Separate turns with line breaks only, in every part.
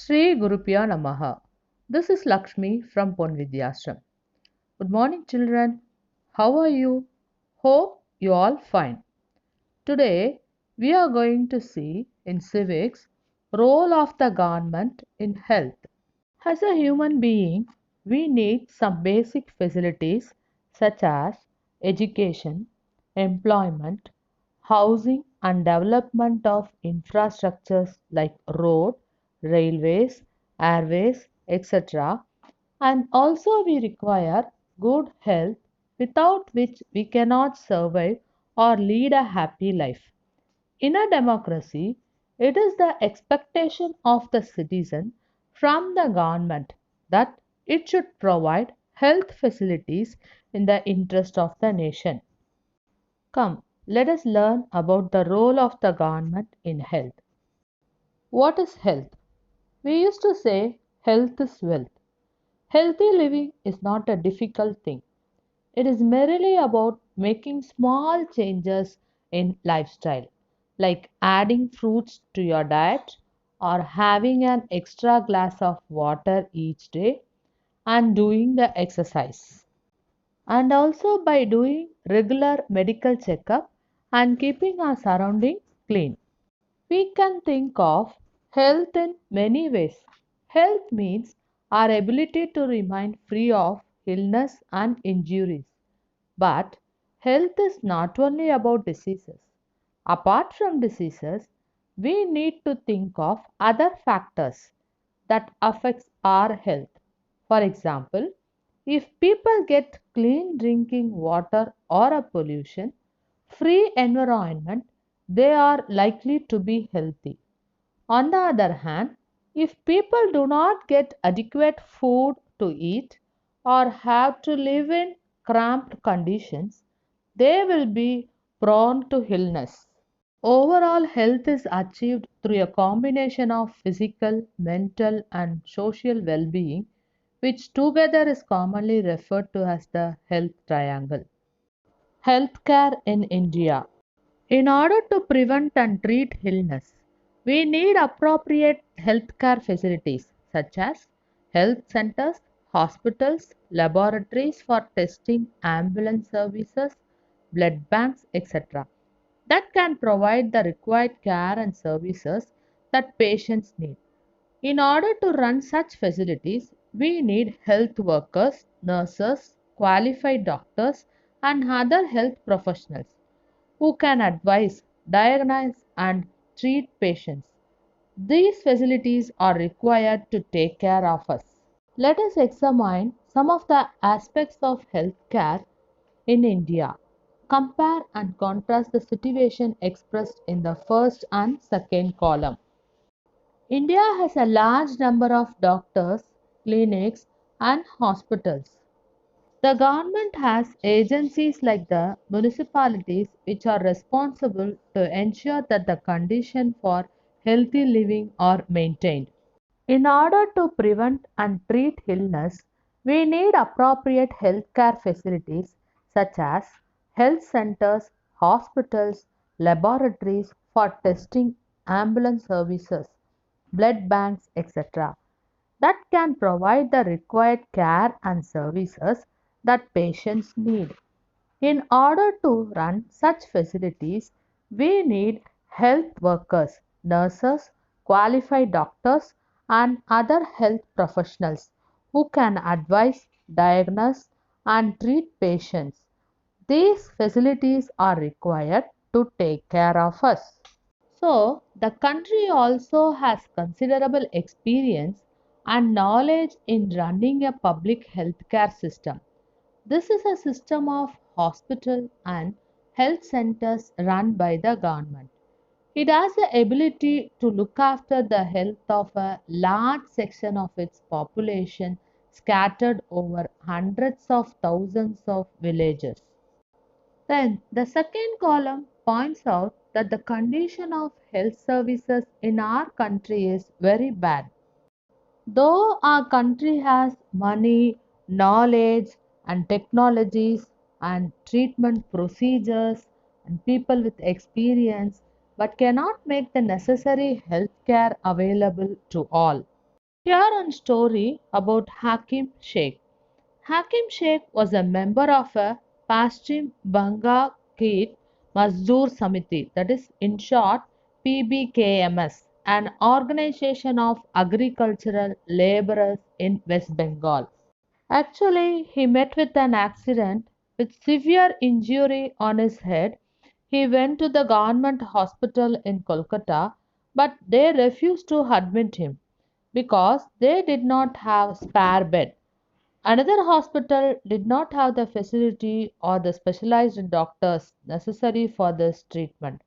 Sri Gurupya Namaha. This is Lakshmi from Ponvidyashram. Good morning, children. How are you? Hope you all fine. Today we are going to see in civics role of the government in health. As a human being, we need some basic facilities such as education, employment, housing and development of infrastructures like road, railways, airways, etc. And also we require good health without which we cannot survive or lead a happy life. In a democracy, it is the expectation of the citizen from the government that it should provide health facilities in the interest of the nation. Come, let us learn about the role of the government in health. What is health? We used to say health is wealth. Healthy living is not a difficult thing. It is merely about making small changes in lifestyle, like adding fruits to your diet or having an extra glass of water each day and doing the exercise. And also by doing regular medical checkup and keeping our surroundings clean. We can think of health in many ways. Health means our ability to remain free of illness and injuries. But health is not only about diseases. Apart from diseases, we need to think of other factors that affects our health. For example, if people get clean drinking water or a pollution free environment, they are likely to be healthy. On the other hand, if people do not get adequate food to eat or have to live in cramped conditions, they will be prone to illness. Overall health is achieved through a combination of physical, mental, and social well being, which together is commonly referred to as the health triangle. Healthcare in India. In order to prevent and treat illness, we need appropriate healthcare facilities such as health centers, hospitals, laboratories for testing, ambulance services, blood banks, etc. that can provide the required care and services that patients need. In order to run such facilities, we need health workers, nurses, qualified doctors, and other health professionals who can advise, diagnose, and treat patients. These facilities are required to take care of us. Let us examine some of the aspects of healthcare in India. Compare and contrast the situation expressed in the first and second column. India has a large number of doctors, clinics, and hospitals. The government has agencies like the municipalities which are responsible to ensure that the conditions for healthy living are maintained. In order to prevent and treat illness, we need appropriate healthcare facilities such as health centers, hospitals, laboratories for testing, ambulance services, blood banks, etc. that can provide the required care and services that patients need. In order to run such facilities, we need health workers, nurses, qualified doctors, and other health professionals who can advise, diagnose, and treat patients. These facilities are required to take care of us. So, the country also has considerable experience and knowledge in running a public healthcare system. This is a system of hospital and health centers run by the government. It has the ability to look after the health of a large section of its population scattered over hundreds of thousands of villages. Then the second column points out that the condition of health services in our country is very bad. Though our country has money, knowledge, and technologies, and treatment procedures, and people with experience, but cannot make the necessary health care available to all. Here a story about Hakim Sheikh. Hakim Sheikh was a member of a Paschim Banga Kit Mazdoor Samiti, that is, in short, PBKMS, an organization of agricultural laborers in West Bengal. Actually, he met with an accident with severe injury on his head. He went to the government hospital in Kolkata, but they refused to admit him because they did not have spare bed. Another hospital did not have the facility or the specialized doctors necessary for this treatment.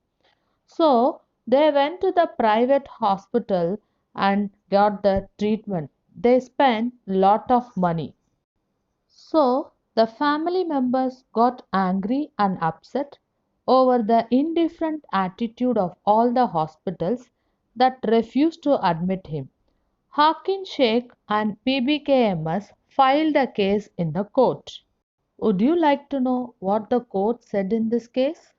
So they went to the private hospital and got the treatment. They spent lot of money. So the family members got angry and upset over the indifferent attitude of all the hospitals that refused to admit him. Hakim Sheikh and PBKMS filed a case in the court. Would you like to know what the court said in this case?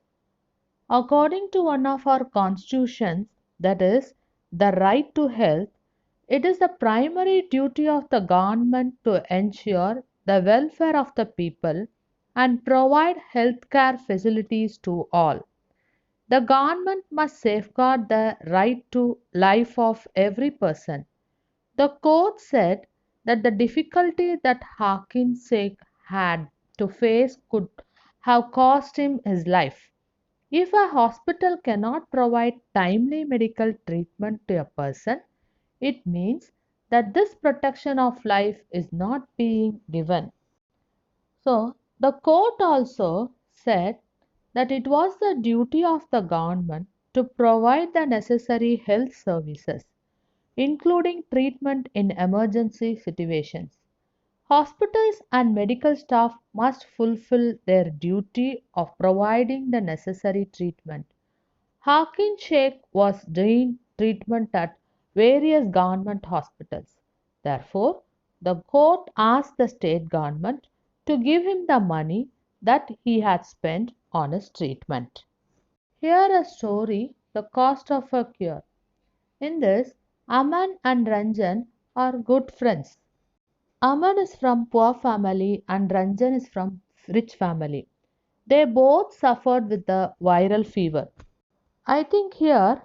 According to one of our constitutions, that is, the right to health, it is the primary duty of the government to ensure the welfare of the people and provide healthcare facilities to all. The government must safeguard the right to life of every person. The court said that the difficulty that Hakim Sheikh had to face could have cost him his life. If a hospital cannot provide timely medical treatment to a person, it means that this protection of life is not being given. So, the court also said that it was the duty of the government to provide the necessary health services, including treatment in emergency situations. Hospitals and medical staff must fulfill their duty of providing the necessary treatment. Hakim Sheikh was doing treatment at various government hospitals. Therefore, the court asked the state government to give him the money that he had spent on his treatment. Here a story, The Cost of a Cure. In this, Aman and Ranjan are good friends. Aman is from poor family and Ranjan is from rich family. They both suffered with the viral fever. I think here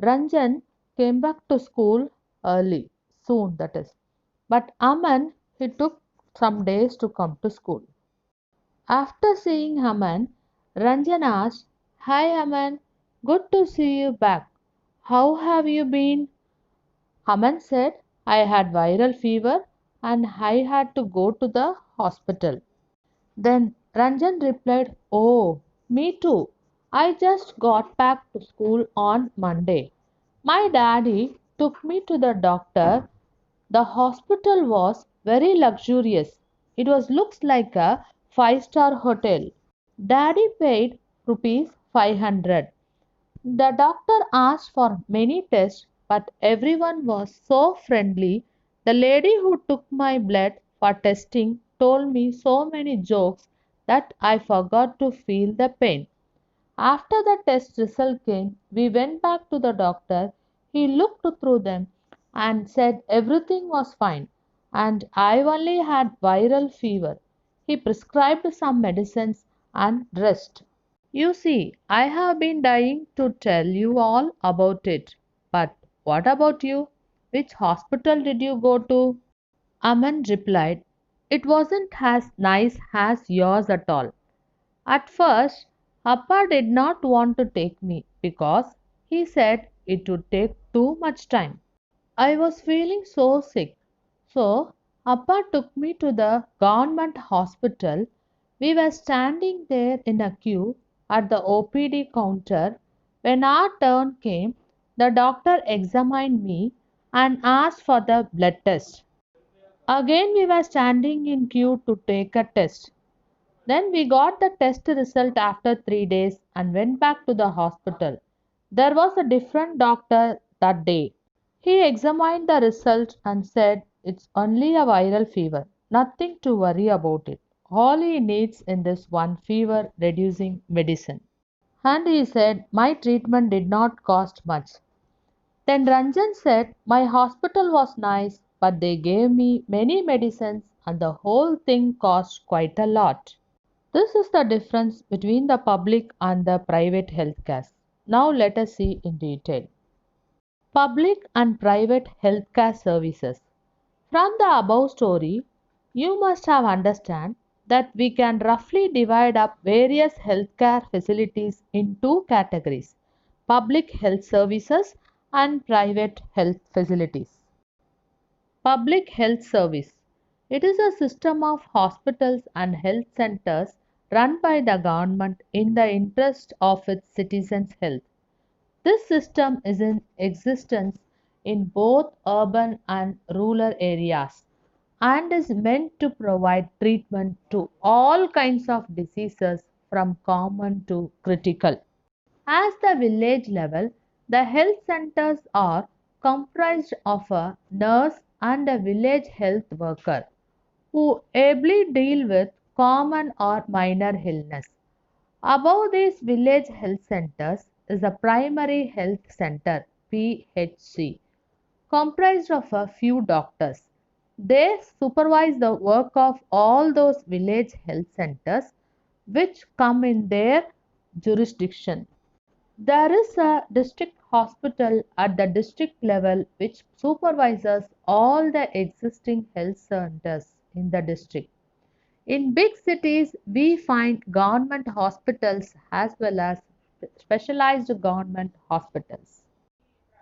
Ranjan came back to school early, soon that is. But Aman, he took some days to come to school. After seeing Aman, Ranjan asked, "Hi Aman, good to see you back. How have you been?" Aman said, "I had viral fever and I had to go to the hospital." Then Ranjan replied, "Oh, me too. I just got back to school on Monday. My daddy took me to the doctor. The hospital was very luxurious. It was looks like a five-star hotel. Daddy paid rupees 500. The doctor asked for many tests, but everyone was so friendly. The lady who took my blood for testing told me so many jokes that I forgot to feel the pain. After the test result came, we went back to the doctor. He looked through them and said everything was fine and I only had viral fever. He prescribed some medicines and rest. You see, I have been dying to tell you all about it. But what about you? Which hospital did you go to?" Aman replied, "It wasn't as nice as yours at all. At first, Appa did not want to take me because he said it would take too much time. I was feeling so sick. So, Appa took me to the government hospital. We were standing there in a queue at the OPD counter. When our turn came, the doctor examined me and asked for the blood test. Again, we were standing in queue to take a test. Then we got the test result after 3 days and went back to the hospital. There was a different doctor that day. He examined the result and said it's only a viral fever, nothing to worry about it. All he needs in this one fever reducing medicine. And he said my treatment did not cost much. Then Ranjan said my hospital was nice, but they gave me many medicines and the whole thing cost quite a lot. This is the difference between the public and the private healthcare. Now let us see in detail. Public and private healthcare services. From the above story, you must have understand that we can roughly divide up various healthcare facilities in two categories: public health services and private health facilities. Public health service. It is a system of hospitals and health centers run by the government in the interest of its citizens' health. This system is in existence in both urban and rural areas and is meant to provide treatment to all kinds of diseases from common to critical. At the village level, the health centers are comprised of a nurse and a village health worker who ably deal with common or minor illness. Above these village health centers is a primary health center (PHC) comprised of a few doctors. They supervise the work of all those village health centers which come in their jurisdiction. There is a district hospital at the district level which supervises all the existing health centers in the district. In big cities, we find government hospitals as well as specialized government hospitals.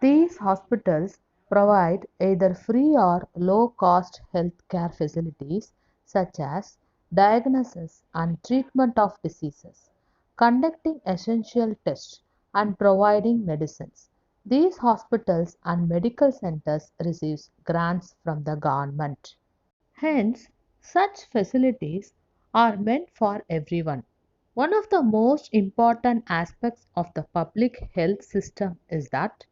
These hospitals provide either free or low cost health care facilities such as diagnosis and treatment of diseases, conducting essential tests, and providing medicines. These hospitals and medical centers receive grants from the government. Hence, such facilities are meant for everyone. One of the most important aspects of the public health system is that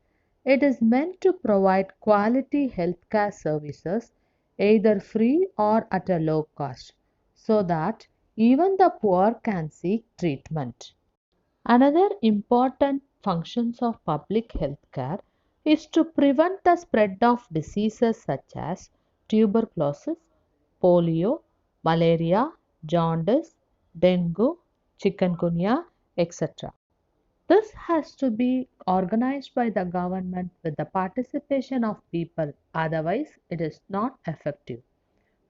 it is meant to provide quality healthcare services either free or at a low cost so that even the poor can seek treatment. Another important functions of public healthcare is to prevent the spread of diseases such as tuberculosis, polio, malaria, jaundice, dengue, chikungunya, etc. This has to be organized by the government with the participation of people, otherwise, it is not effective.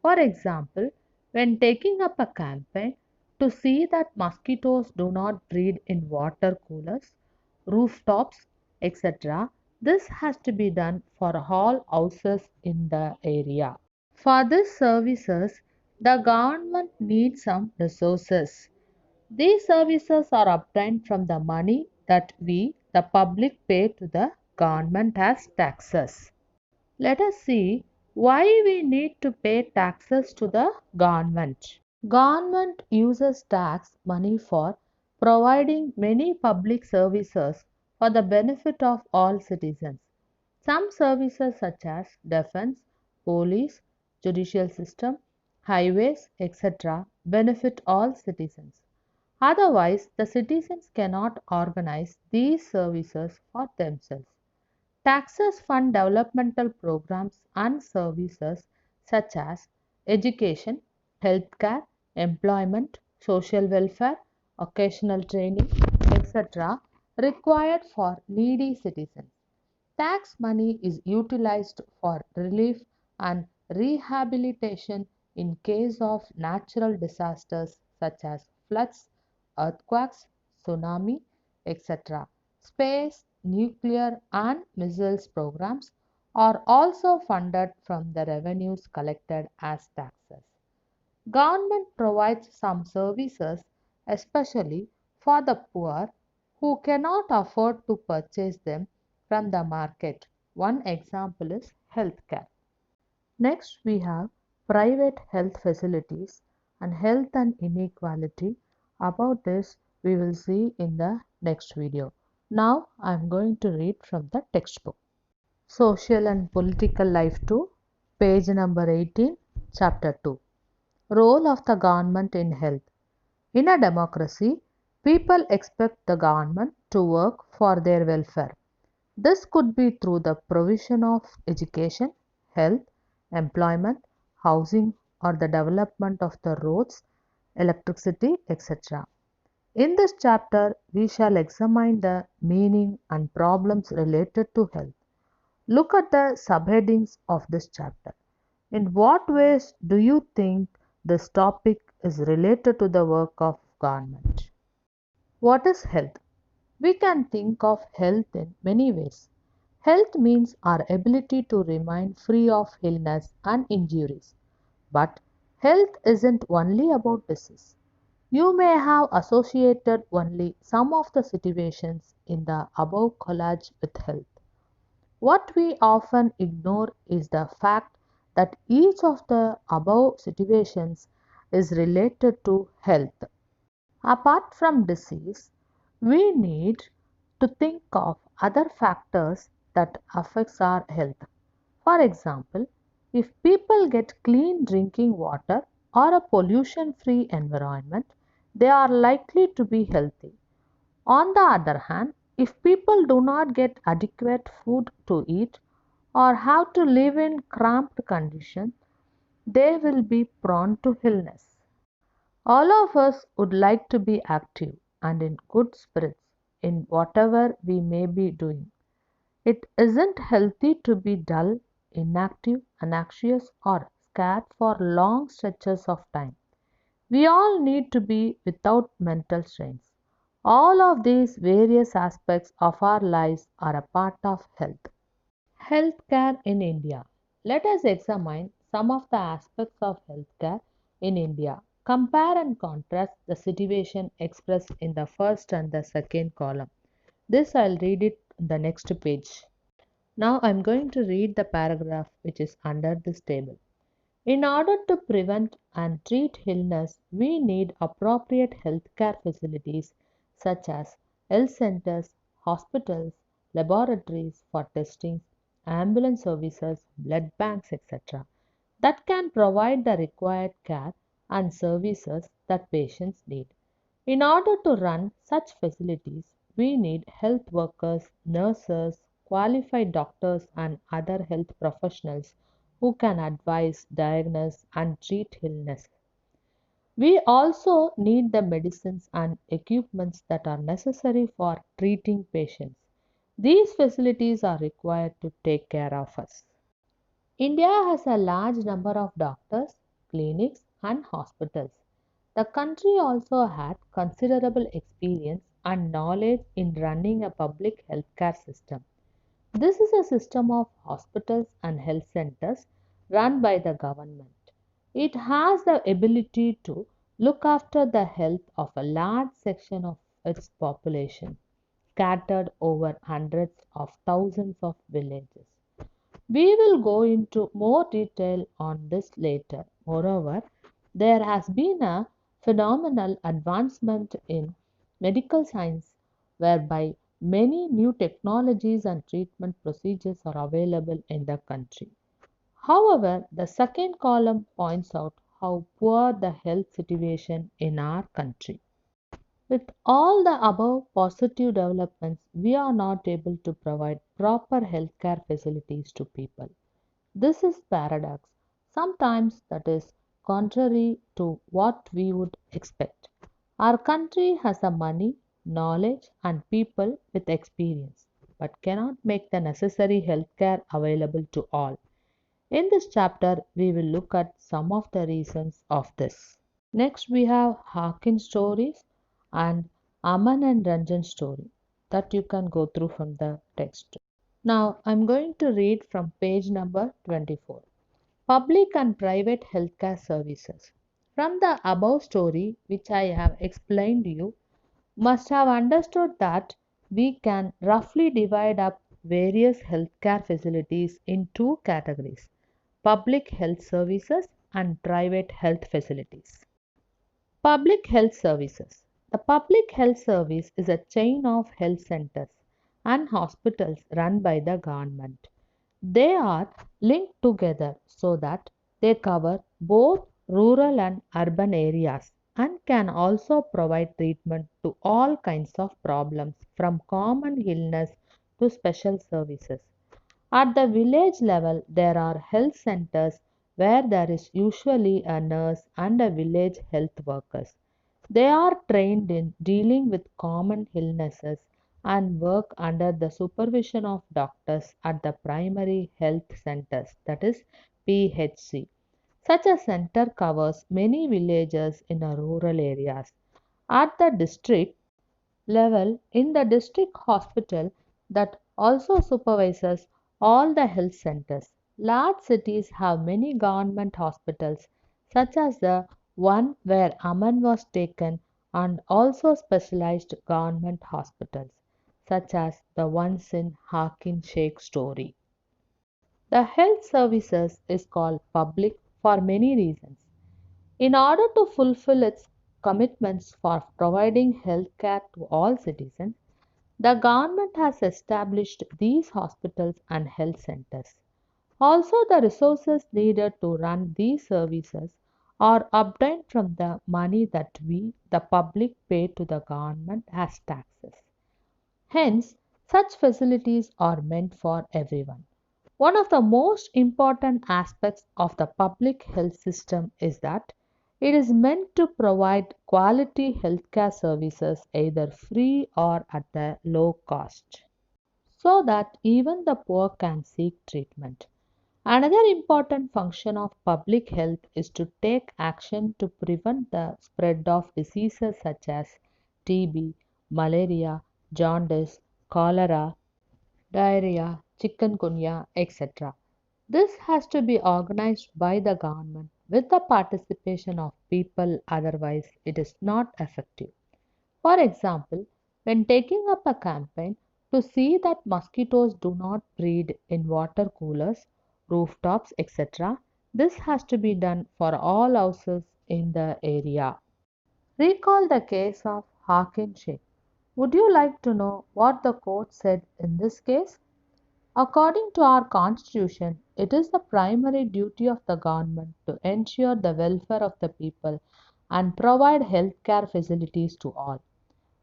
For example, when taking up a campaign to see that mosquitoes do not breed in water coolers, rooftops, etc., this has to be done for all houses in the area. For these services, the government needs some resources. These services are obtained from the money that we, the public, pay to the government as taxes. Let us see why we need to pay taxes to the government. Government uses tax money for providing many public services for the benefit of all citizens. Some services such as defense, police, judicial system, highways, etc. benefit all citizens. Otherwise, the citizens cannot organize these services for themselves. Taxes fund developmental programs and services such as education, healthcare, employment, social welfare, occasional training, etc. required for needy citizens. Tax money is utilized for relief and rehabilitation in case of natural disasters such as floods, earthquakes, tsunami, etc. Space, nuclear and missiles programs are also funded from the revenues collected as taxes. Government provides some services especially for the poor who cannot afford to purchase them from the market. One example is healthcare. Next, we have private health facilities and health and inequality. About this, we will see in the next video. Now, I am going to read from the textbook. Social and Political Life 2, page number 18, chapter 2. Role of the government in health. In a democracy, people expect the government to work for their welfare. This could be through the provision of education, health, employment, housing, or the development of the roads, electricity, etc. In this chapter, we shall examine the meaning and problems related to health. Look at the subheadings of this chapter. In what ways do you think this topic is related to the work of government? What is health? We can think of health in many ways. Health means our ability to remain free of illness and injuries. But health isn't only about disease. You may have associated only some of the situations in the above collage with health. What we often ignore is the fact that each of the above situations is related to health. Apart from disease, we need to think of other factors that affects our health. For example, if people get clean drinking water or a pollution-free environment, they are likely to be healthy. On the other hand, if people do not get adequate food to eat or have to live in cramped conditions, they will be prone to illness. All of us would like to be active and in good spirits in whatever we may be doing. It isn't healthy to be dull, inactive, anxious, or scared for long stretches of time. We all need to be without mental strains. All of these various aspects of our lives are a part of health. Healthcare in India. Let us examine some of the aspects of healthcare in India. Compare and contrast the situation expressed in the first and the second column. This I'll read it on the next page. Now I'm going to read the paragraph which is under this table. In order to prevent and treat illness, we need appropriate healthcare facilities such as health centers, hospitals, laboratories for testing, ambulance services, blood banks, etc., that can provide the required care and services that patients need. In order to run such facilities, we need health workers, nurses, qualified doctors, and other health professionals who can advise, diagnose, and treat illness. We also need the medicines and equipments that are necessary for treating patients. These facilities are required to take care of us. India has a large number of doctors, clinics, and hospitals. The country also had considerable experience and knowledge in running a public healthcare system. This is a system of hospitals and health centers run by the government. It has the ability to look after the health of a large section of its population, scattered over hundreds of thousands of villages. We will go into more detail on this later. Moreover, there has been a phenomenal advancement in medical science whereby many new technologies and treatment procedures are available in the country. However, the second column points out how poor the health situation in our country. With all the above positive developments, we are not able to provide proper healthcare facilities to people. This is paradox. Sometimes that is contrary to what we would expect. Our country has the money, knowledge, and people with experience, but cannot make the necessary healthcare available to all. In this chapter, we will look at some of the reasons of this. Next, we have Hakin stories and Aman and Ranjan story that you can go through from the text. Now, I'm going to read from page number 24. Public and private healthcare services. From the above story, which I have explained to you, must have understood that we can roughly divide up various healthcare facilities in two categories: public health services and private health facilities. Public health services. The public health service is a chain of health centers and hospitals run by the government. They are linked together so that they cover both rural and urban areas and can also provide treatment to all kinds of problems from common illness to special services. At the village level, there are health centers where there is usually a nurse and a village health workers. They are trained in dealing with common illnesses and work under the supervision of doctors at the primary health centers, that is PHC. Such a center covers many villages in a rural areas. At the district level, in the district hospital that also supervises all the health centers. Large cities have many government hospitals, such as the one where Aman was taken, and also specialized government hospitals, such as the ones in Hakim Sheikh story. The health services is called public for many reasons. In order to fulfill its commitments for providing health care to all citizens, the government has established these hospitals and health centers. Also, the resources needed to run these services are obtained from the money that we, the public, pay to the government as taxes. Hence, such facilities are meant for everyone. One of the most important aspects of the public health system is that it is meant to provide quality healthcare services either free or at a low cost so that even the poor can seek treatment. Another important function of public health is to take action to prevent the spread of diseases such as TB, malaria, jaundice, cholera, diarrhea, chikungunya, etc. This has to be organized by the government with the participation of people, otherwise, it is not effective. For example, when taking up a campaign to see that mosquitoes do not breed in water coolers, rooftops, etc., this has to be done for all houses in the area. Recall the case of Hakim Sheikh. Would you like to know what the court said in this case? According to our constitution, it is the primary duty of the government to ensure the welfare of the people and provide health care facilities to all.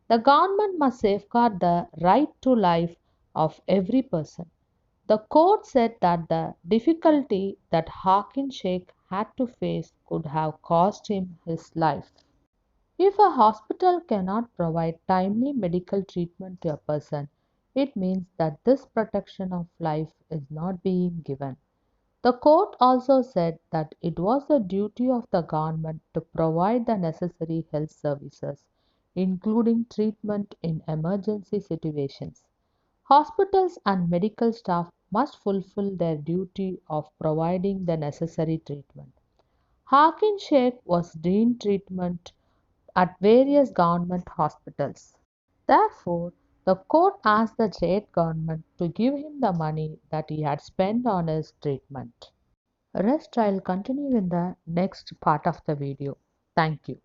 The government must safeguard the right to life of every person. The court said that the difficulty that Hakim Sheikh had to face could have cost him his life. If a hospital cannot provide timely medical treatment to a person, it means that this protection of life is not being given. The court also said that it was the duty of the government to provide the necessary health services, including treatment in emergency situations. Hospitals and medical staff must fulfill their duty of providing the necessary treatment. Hakim Sheikh was deemed treatment at various government hospitals. Therefore, the court asked the state government to give him the money that he had spent on his treatment. Rest I'll continue in the next part of the video. Thank you.